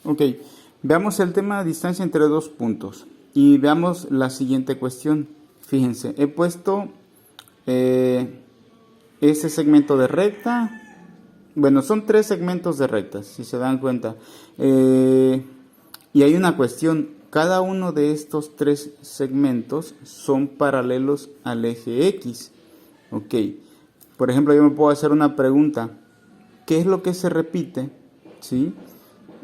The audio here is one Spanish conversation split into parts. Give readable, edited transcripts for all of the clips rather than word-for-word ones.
Ok, veamos el tema de distancia entre dos puntos y veamos la siguiente cuestión. Fíjense, he puesto ese segmento de recta. Bueno, son tres segmentos de rectas, si se dan cuenta. Y hay una cuestión. Cada uno de estos tres segmentos son paralelos al eje X. Ok. Por ejemplo, yo me puedo hacer una pregunta. ¿Qué es lo que se repite? ¿Sí?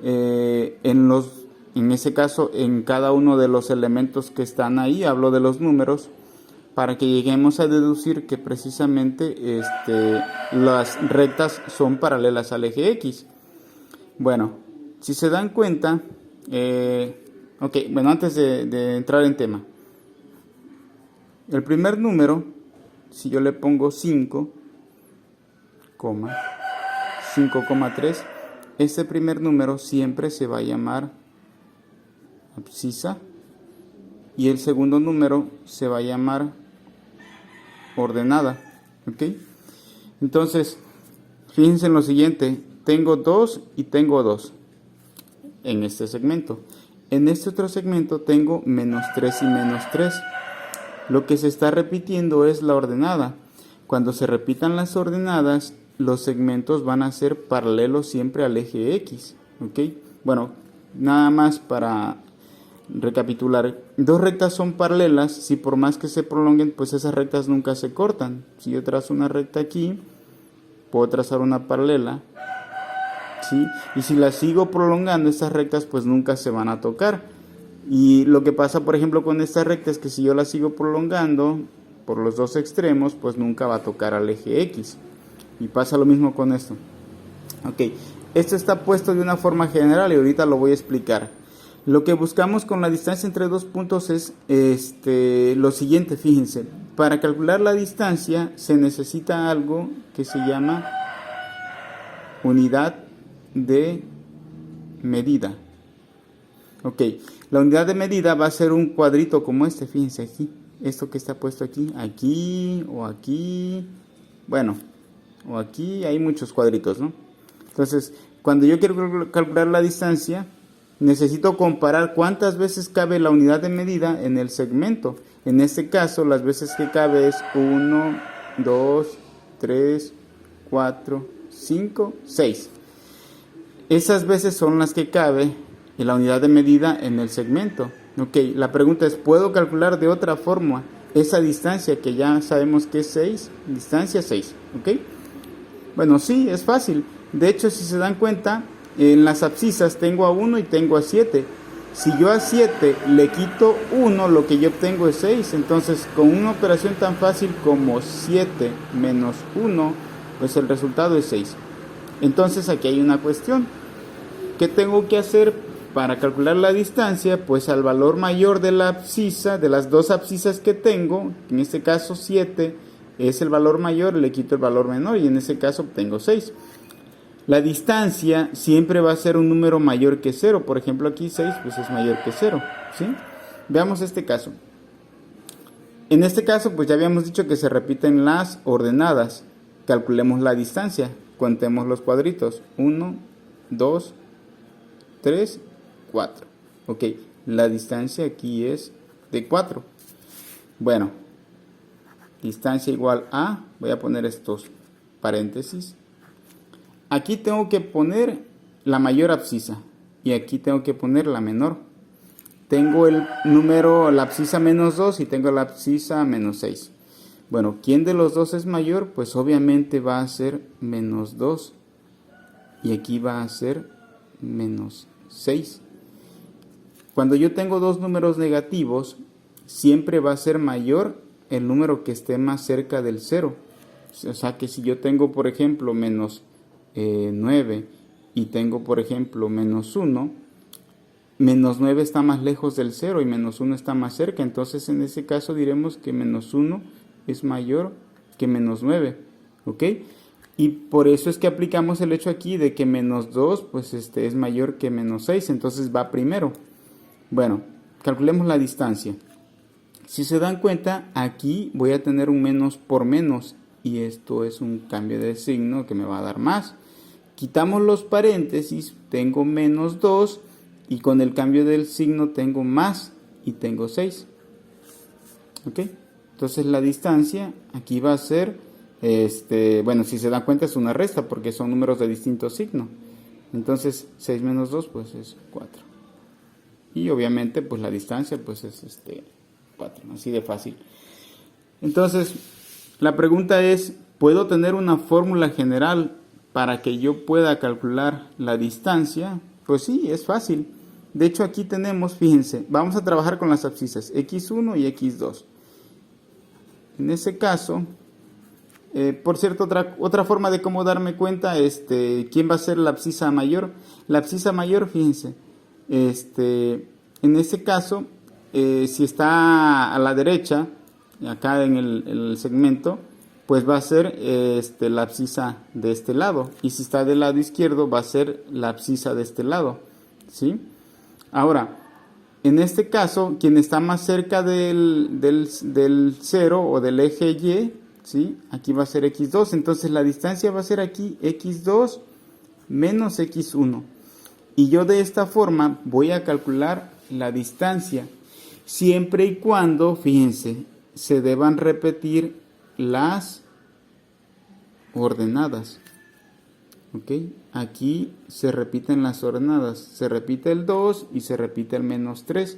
En ese caso, en cada uno de los elementos que están ahí, hablo de los números, para que lleguemos a deducir que precisamente las rectas son paralelas al eje X. Bueno, si se dan cuenta, ok, bueno, antes de entrar en tema, el primer número, si yo le pongo 5, 5,3, este primer número siempre se va a llamar abscisa y el segundo número se va a llamar ordenada. ¿Ok? Entonces, fíjense en lo siguiente, tengo 2 y tengo 2 en este segmento. En este otro segmento tengo -3 y -3. Lo que se está repitiendo es la ordenada. Cuando se repitan las ordenadas, los segmentos van a ser paralelos siempre al eje X. ¿Ok? Bueno, nada más para recapitular. Dos rectas son paralelas, si por más que se prolonguen, pues esas rectas nunca se cortan. Si yo trazo una recta aquí, puedo trazar una paralela, ¿sí? Y si las sigo prolongando, estas rectas pues nunca se van a tocar. Y lo que pasa, por ejemplo, con estas rectas es que si yo las sigo prolongando por los dos extremos, pues nunca va a tocar al eje X. Y pasa lo mismo con esto. Ok, esto está puesto de una forma general y ahorita lo voy a explicar. Lo que buscamos con la distancia entre dos puntos es lo siguiente, fíjense. Para calcular la distancia se necesita algo que se llama unidad de medida. Ok, la unidad de medida va a ser un cuadrito como este, fíjense aquí. Esto que está puesto aquí, aquí o aquí. Bueno, o aquí hay muchos cuadritos, ¿no? Entonces, cuando yo quiero calcular la distancia, necesito comparar cuántas veces cabe la unidad de medida en el segmento. En este caso, las veces que cabe es 1, 2, 3, 4, 5, 6. Esas veces son las que cabe en la unidad de medida en el segmento. Ok, la pregunta es, ¿puedo calcular de otra forma esa distancia que ya sabemos que es 6? Distancia 6, ¿ok? Bueno, sí, es fácil. De hecho, si se dan cuenta, en las abscisas tengo a 1 y tengo a 7. Si yo a 7 le quito 1, lo que yo obtengo es 6. Entonces, con una operación tan fácil como 7 menos 1, pues el resultado es 6. Entonces, aquí hay una cuestión. ¿Qué tengo que hacer para calcular la distancia? Pues al valor mayor de la abscisa, de las dos abscisas que tengo, en este caso 7 es el valor mayor, le quito el valor menor y en ese caso obtengo 6. La distancia siempre va a ser un número mayor que 0. Por ejemplo, aquí 6 pues es mayor que 0, ¿sí? Veamos este caso. En este caso pues ya habíamos dicho que se repiten las ordenadas. Calculemos la distancia. Contemos los cuadritos. 1, 2, 3, 4. Ok, la distancia aquí es de 4. Bueno, distancia igual a, voy a poner estos paréntesis. Aquí tengo que poner la mayor abscisa y aquí tengo que poner la menor. Tengo el número, la abscisa menos 2 y tengo la abscisa menos 6. Bueno, ¿quién de los dos es mayor? Pues obviamente va a ser menos 2 y aquí va a ser menos 6. Cuando yo tengo dos números negativos, siempre va a ser mayor el número que esté más cerca del 0. O sea que si yo tengo, por ejemplo, menos 9 y tengo, por ejemplo, menos 1, menos 9 está más lejos del 0 y menos 1 está más cerca. Entonces, en ese caso diremos que menos 1 es mayor que menos 9. ¿Ok? Y por eso es que aplicamos el hecho aquí de que menos 2 pues es mayor que menos 6. Entonces va primero. Bueno, calculemos la distancia. Si se dan cuenta, aquí voy a tener un menos por menos. Y esto es un cambio de signo que me va a dar más. Quitamos los paréntesis, tengo menos 2 y con el cambio del signo tengo más y tengo 6. ¿Ok? Entonces la distancia aquí va a ser, bueno, si se dan cuenta es una resta porque son números de distinto signo. Entonces 6 menos 2 pues es 4. Y obviamente pues la distancia pues es 4, así de fácil. Entonces la pregunta es, ¿puedo tener una fórmula general para que yo pueda calcular la distancia? Pues sí, es fácil. De hecho aquí tenemos, fíjense, vamos a trabajar con las abscisas x1 y x2. En ese caso, por cierto, otra forma de cómo darme cuenta, ¿quién va a ser la abscisa mayor? La abscisa mayor, fíjense, en este caso, si está a la derecha, acá en el segmento, pues va a ser la abscisa de este lado. Y si está del lado izquierdo, va a ser la abscisa de este lado, ¿sí? Ahora, en este caso, quien está más cerca del 0 o del eje Y, ¿sí? Aquí va a ser x2. Entonces la distancia va a ser aquí x2 menos x1. Y yo de esta forma voy a calcular la distancia. Siempre y cuando, fíjense, se deban repetir las ordenadas. ¿Ok? Aquí se repiten las ordenadas. Se repite el 2 y se repite el menos 3.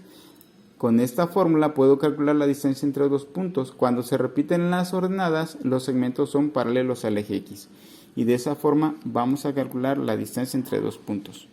Con esta fórmula puedo calcular la distancia entre dos puntos. Cuando se repiten las ordenadas, los segmentos son paralelos al eje X. Y de esa forma vamos a calcular la distancia entre dos puntos.